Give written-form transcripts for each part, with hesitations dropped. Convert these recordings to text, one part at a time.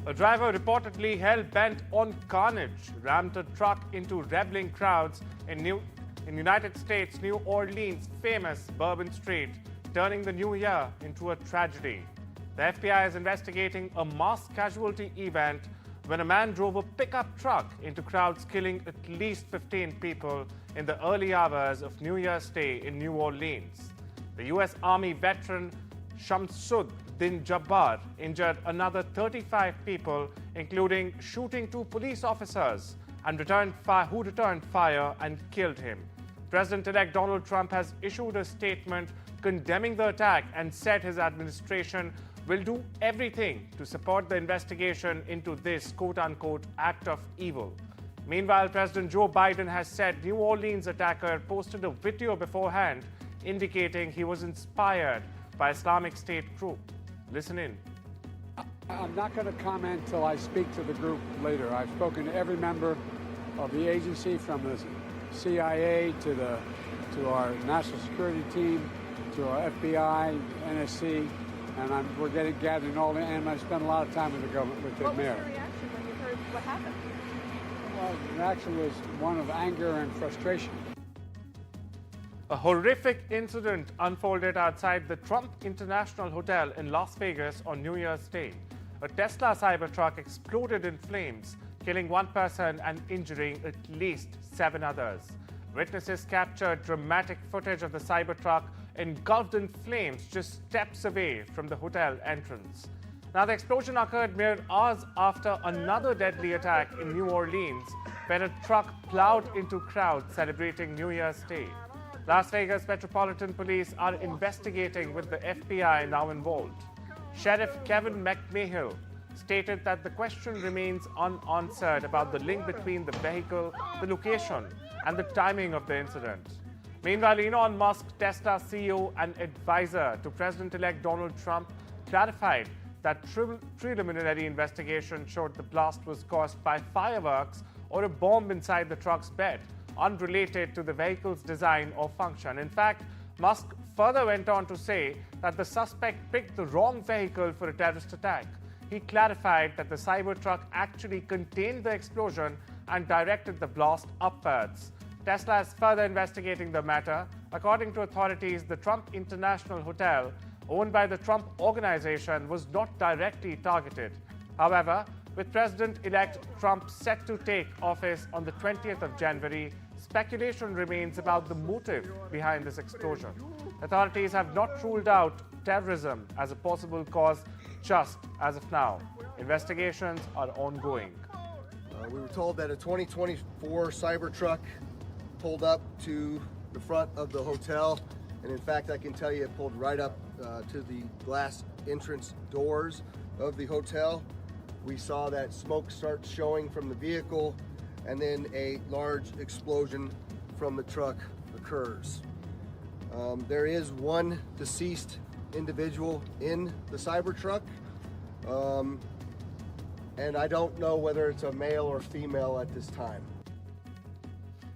A driver reportedly hell-bent on carnage rammed a truck into revelling crowds in United States, New Orleans' famous Bourbon Street, turning the new year into a tragedy. The FBI is investigating a mass casualty event when a man drove a pickup truck into crowds, killing at least 15 people in the early hours of New Year's Day in New Orleans. The U.S. Army veteran Shamsuddin Jabbar injured another 35 people, including shooting 2 police officers who returned fire and killed him. President-elect Donald Trump has issued a statement condemning the attack and said his administration will do everything to support the investigation into this quote-unquote act of evil. Meanwhile, President Joe Biden has said New Orleans attacker posted a video beforehand indicating he was inspired by Islamic State group. Listen in. I'm not going to comment until I speak to the group later. I've spoken to every member of the agency, from the CIA to our national security team, to our FBI, NSC, and we're gathering all the, and I spent a lot of time with the government, with the mayor. What was your reaction when you heard what happened? Well, the reaction was one of anger and frustration. A horrific incident unfolded outside the Trump International Hotel in Las Vegas on New Year's Day. A Tesla Cybertruck exploded in flames, killing 1 person and injuring at least 7 others. Witnesses captured dramatic footage of the Cybertruck engulfed in flames just steps away from the hotel entrance. Now, the explosion occurred mere hours after another deadly attack in New Orleans, when a truck plowed into crowds celebrating New Year's Day. Las Vegas Metropolitan Police are investigating, with the FBI now involved. Sheriff Kevin McMahill stated that the question remains unanswered about the link between the vehicle, the location, and the timing of the incident. Meanwhile, Elon Musk, Tesla CEO and advisor to President-elect Donald Trump, clarified that preliminary investigation showed the blast was caused by fireworks or a bomb inside the truck's bed, unrelated to the vehicle's design or function. In fact, Musk further went on to say that the suspect picked the wrong vehicle for a terrorist attack. He clarified that the Cybertruck actually contained the explosion and directed the blast upwards. Tesla is further investigating the matter. According to authorities, the Trump International Hotel, owned by the Trump Organization, was not directly targeted. However, with President-elect Trump set to take office on the 20th of January, speculation remains about the motive behind this explosion. Authorities have not ruled out terrorism as a possible cause just as of now. Investigations are ongoing. We were told that a 2024 Cybertruck pulled up to the front of the hotel, and in fact I can tell you it pulled right up to the glass entrance doors of the hotel. We saw that smoke start showing from the vehicle, and then a large explosion from the truck occurs. There is one deceased individual in the Cybertruck, and I don't know whether it's a male or female at this time.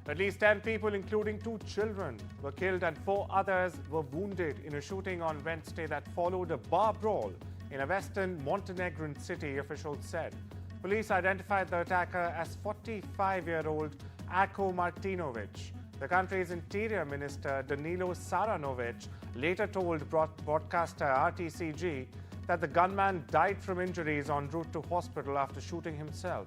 At least 10 people, including 2 children, were killed and 4 others were wounded in a shooting on Wednesday that followed a bar brawl in a western Montenegrin city, officials said. Police identified the attacker as 45-year-old Ako Martinovic. The country's Interior Minister Danilo Saranovic later told broadcaster RTCG that the gunman died from injuries en route to hospital after shooting himself.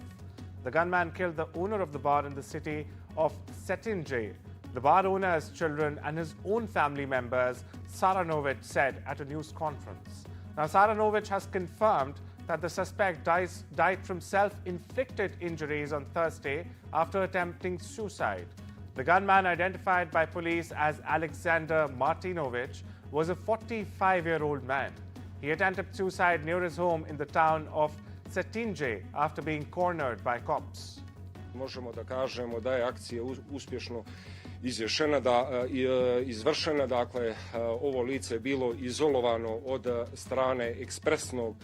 The gunman killed the owner of the bar in the city of Cetinje, the bar owner's children and his own family members, Saranovic said at a news conference. Now, Saranovic has confirmed that the suspect died from self-inflicted injuries on Thursday after attempting suicide. The gunman, identified by police as Alexander Martinovic, was a 45-year-old man. He attempted suicide near his home in the town of Cetinje after being cornered by cops. Možemo da kažemo da je akcija uspješno izvršena, dakle ovo lice je bilo izolovano od strane ekspresnog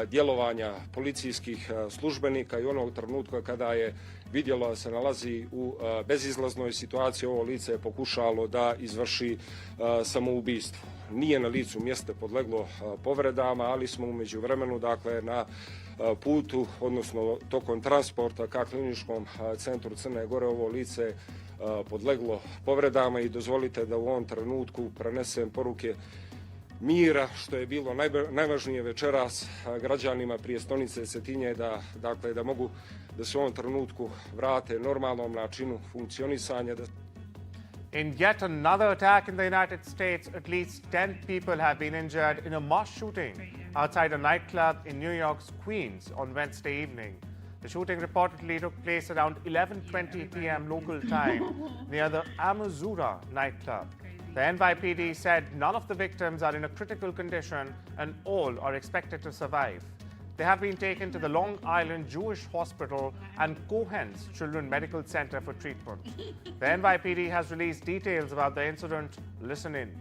djelovanja policijskih službenika i onog trenutka kada je vidjelo da se nalazi u bezizlaznoj situaciji, ovo lice je pokušalo da izvrši samoubistvo. Nije na licu mjesta podleglo povredama, ali smo u međuvremenu, dakle, na putu, odnosno tokom transporta ka kliničkom centru Crne Gore, ovo lice podleglo povredama i dozvolite da u ovom trenutku prenesem poruke mira, što je bilo najvažnije večeras građanima prijestolnice Cetinje, da mogu da se u ovom trenutku vrate normalnom načinu funkcionisanja. In yet another attack in the United States, at least 10 people have been injured in a mass shooting outside a nightclub in New York's Queens on Wednesday evening. The shooting reportedly took place around 11:20 p.m. local time near the Amazura nightclub. The NYPD said none of the victims are in a critical condition and all are expected to survive. They have been taken to the Long Island Jewish Hospital and Cohen's Children's Medical Center for treatment. The NYPD has released details about the incident. Listen in.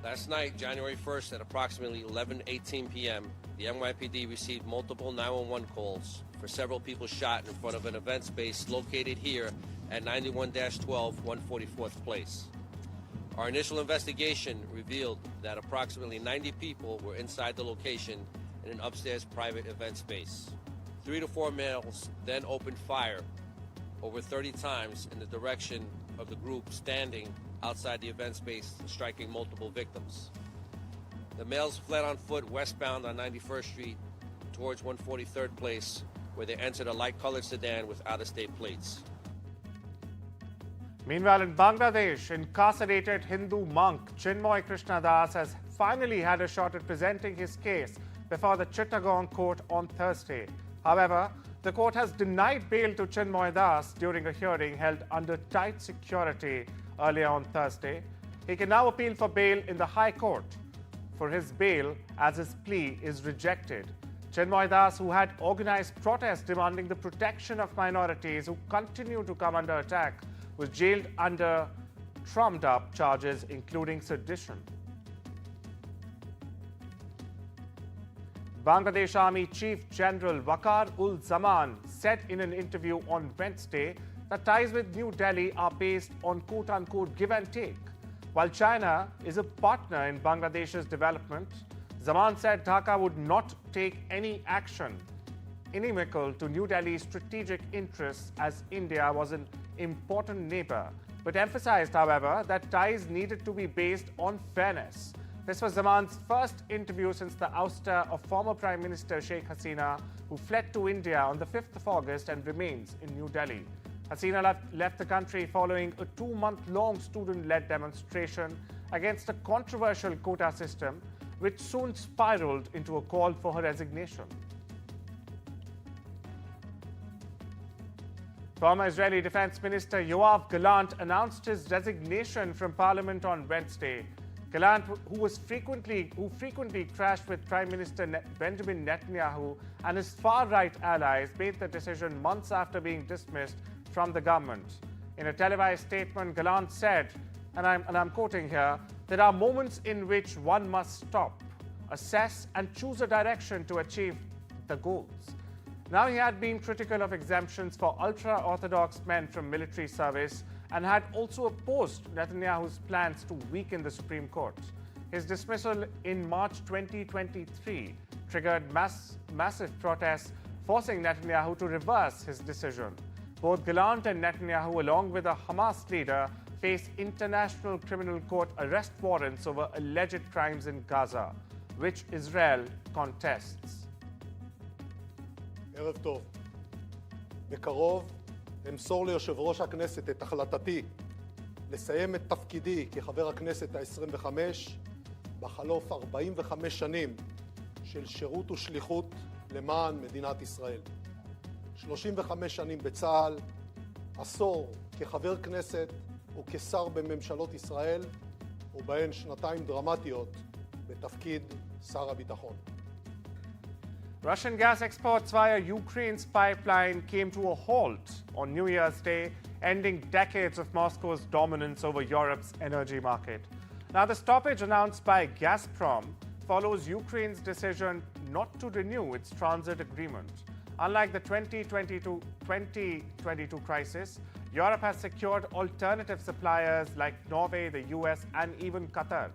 Last night, January 1st, at approximately 11:18 p.m., the NYPD received multiple 911 calls for several people shot in front of an event space located here at 91-12 144th Place. Our initial investigation revealed that approximately 90 people were inside the location in an upstairs private event space. 3 to 4 males then opened fire over 30 times in the direction of the group standing outside the event space, striking multiple victims. The males fled on foot westbound on 91st Street towards 143rd Place, where they entered a light-colored sedan with out-of-state plates. Meanwhile, in Bangladesh, incarcerated Hindu monk Chinmoy Krishnadas has finally had a shot at presenting his case before the Chittagong court on Thursday. However, the court has denied bail to Chinmoy Das during a hearing held under tight security earlier on Thursday. He can now appeal for bail in the High Court for his bail as his plea is rejected. Chinmoy Das, who had organized protests demanding the protection of minorities who continue to come under attack, was jailed under trumped-up charges, including sedition. Bangladesh Army Chief General Waqar-ul-Zaman said in an interview on Wednesday that ties with New Delhi are based on quote-unquote give and take. While China is a partner in Bangladesh's development, Zaman said Dhaka would not take any action inimical to New Delhi's strategic interests, as India was an important neighbor, but emphasized, however, that ties needed to be based on fairness. This was Zaman's first interview since the ouster of former Prime Minister Sheikh Hasina, who fled to India on the 5th of August and remains in New Delhi. Hasina left the country following a 2-month-long student-led demonstration against a controversial quota system, which soon spiraled into a call for her resignation. Former Israeli Defense Minister Yoav Gallant announced his resignation from Parliament on Wednesday. Gallant, who frequently clashed with Prime Minister Benjamin Netanyahu and his far-right allies, made the decision months after being dismissed from the government. In a televised statement, Gallant said, and I'm quoting here, "There are moments in which one must stop, assess and choose a direction to achieve the goals." Now, he had been critical of exemptions for ultra-Orthodox men from military service and had also opposed Netanyahu's plans to weaken the Supreme Court. His dismissal in March 2023 triggered massive protests, forcing Netanyahu to reverse his decision. Both Gallant and Netanyahu, along with a Hamas leader, face International Criminal Court arrest warrants over alleged crimes in Gaza, which Israel contests. ערב טוב. בקרוב אמסור ליושב ראש הכנסת את החלטתי לסיים את תפקידי כחבר הכנסת ה-25 בחלוף 45 שנים של שירות ושליחות למען מדינת ישראל. 35 שנים בצה"ל, עשור כחבר כנסת וכשר בממשלות ישראל, ובהן שנתיים דרמטיות בתפקיד שר הביטחון. Russian gas exports via Ukraine's pipeline came to a halt on New Year's Day, ending decades of Moscow's dominance over Europe's energy market. Now, the stoppage announced by Gazprom follows Ukraine's decision not to renew its transit agreement. Unlike the 2022 crisis, Europe has secured alternative suppliers like Norway, the US, and even Qatar.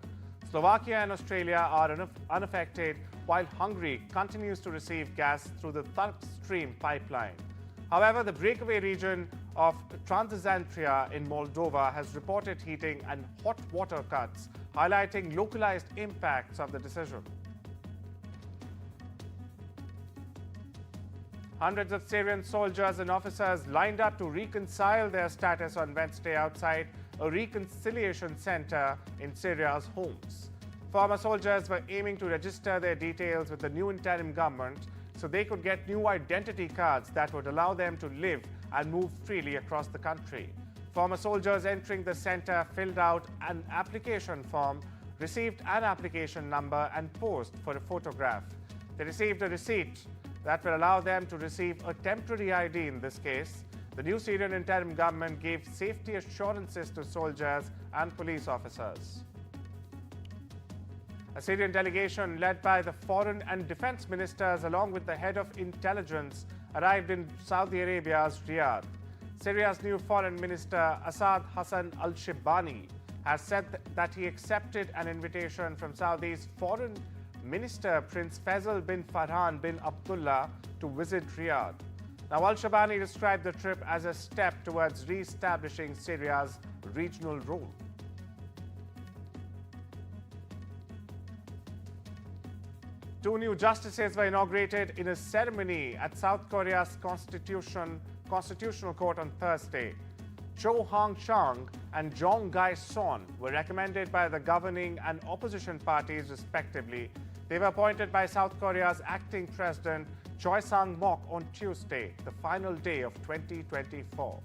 Slovakia and Australia are unaffected, while Hungary continues to receive gas through the Turk Stream pipeline. However, the breakaway region of Transnistria in Moldova has reported heating and hot water cuts, highlighting localized impacts of the decision. Hundreds of Syrian soldiers and officers lined up to reconcile their status on Wednesday outside a reconciliation center in Syria's Homs. Former soldiers were aiming to register their details with the new interim government so they could get new identity cards that would allow them to live and move freely across the country. Former soldiers entering the center filled out an application form, received an application number, and posed for a photograph. They received a receipt that will allow them to receive a temporary ID in this case. The new Syrian interim government gave safety assurances to soldiers and police officers. A Syrian delegation led by the foreign and defense ministers along with the head of intelligence arrived in Saudi Arabia's Riyadh. Syria's new foreign minister Assad Hassan al-Shibani has said that he accepted an invitation from Saudi's foreign minister Prince Faisal bin Farhan bin Abdullah to visit Riyadh. Now, al-Shibani described the trip as a step towards re-establishing Syria's regional role. Two new justices were inaugurated in a ceremony at South Korea's Constitutional Court on Thursday. Cho Hang-chang and Jong Gai-son were recommended by the governing and opposition parties respectively. They were appointed by South Korea's acting president Choi Sang-mok on Tuesday, the final day of 2024.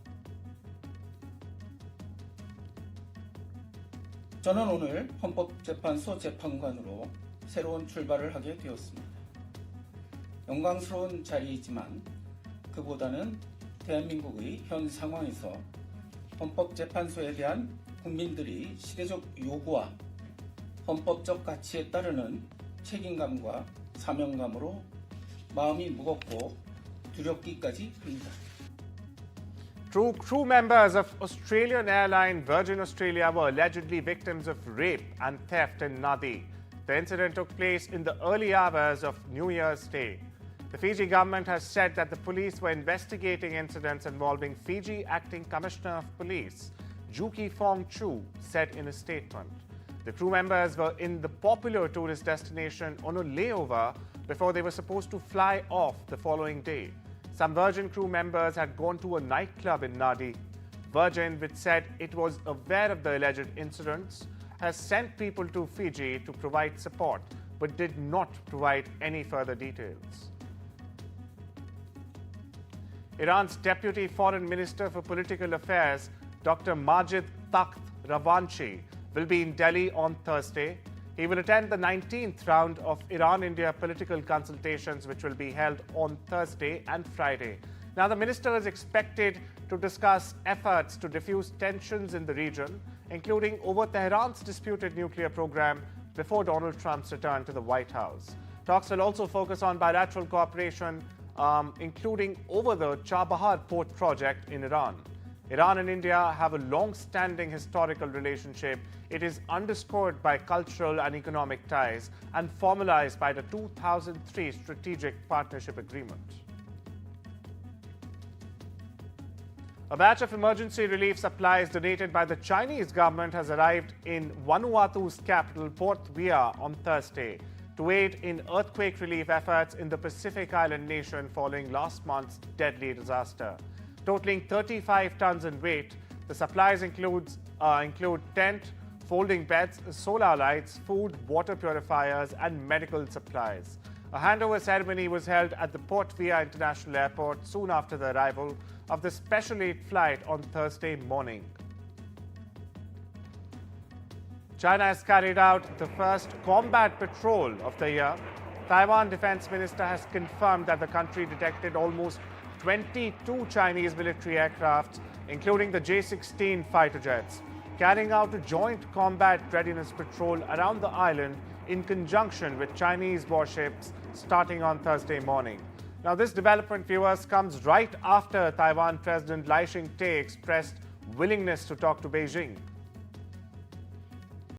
저는 오늘 헌법재판소 재판관으로 새로운 출발을 하게 되었습니다. 영광스러운 자리이지만 그보다는 대한민국의 현 상황에서 헌법재판소에 대한 국민들이 시대적 요구와 헌법적 가치에 따르는 책임감과 사명감으로 마음이 무겁고 두렵기까지 합니다. Two crew members of Australian airline Virgin Australia were allegedly victims of rape and theft in Nadi. The incident took place in the early hours of New Year's Day. The Fiji government has said that the police were investigating incidents involving Fiji Acting Commissioner of Police, Juki Fong Chu, said in a statement. The crew members were in the popular tourist destination on a layover before they were supposed to fly off the following day. Some Virgin crew members had gone to a nightclub in Nadi. Virgin, which said it was aware of the alleged incidents, has sent people to Fiji to provide support, but did not provide any further details. Iran's Deputy Foreign Minister for Political Affairs, Dr. Majid Takht Ravanchi, will be in Delhi on Thursday. He will attend the 19th round of Iran-India political consultations, which will be held on Thursday and Friday. Now, the minister is expected to discuss efforts to diffuse tensions in the region, including over Tehran's disputed nuclear program, before Donald Trump's return to the White House. Talks will also focus on bilateral cooperation, including over the Chabahar port project in Iran. Iran and India have a long-standing historical relationship. It is underscored by cultural and economic ties and formalized by the 2003 Strategic Partnership Agreement. A batch of emergency relief supplies donated by the Chinese government has arrived in Vanuatu's capital, Port Vila, on Thursday to aid in earthquake relief efforts in the Pacific Island nation following last month's deadly disaster. Totaling 35 tons in weight, the supplies include tent, folding beds, solar lights, food, water purifiers, and medical supplies. A handover ceremony was held at the Port Vila International Airport soon after the arrival of the Special Aid flight on Thursday morning. China has carried out the first combat patrol of the year. Taiwan Defense Minister has confirmed that the country detected almost 22 Chinese military aircraft, including the J-16 fighter jets. carrying out a joint combat readiness patrol around the island in conjunction with Chinese warships starting on Thursday morning. Now, this development, viewers, comes right after Taiwan President Lai Ching-te expressed willingness to talk to Beijing.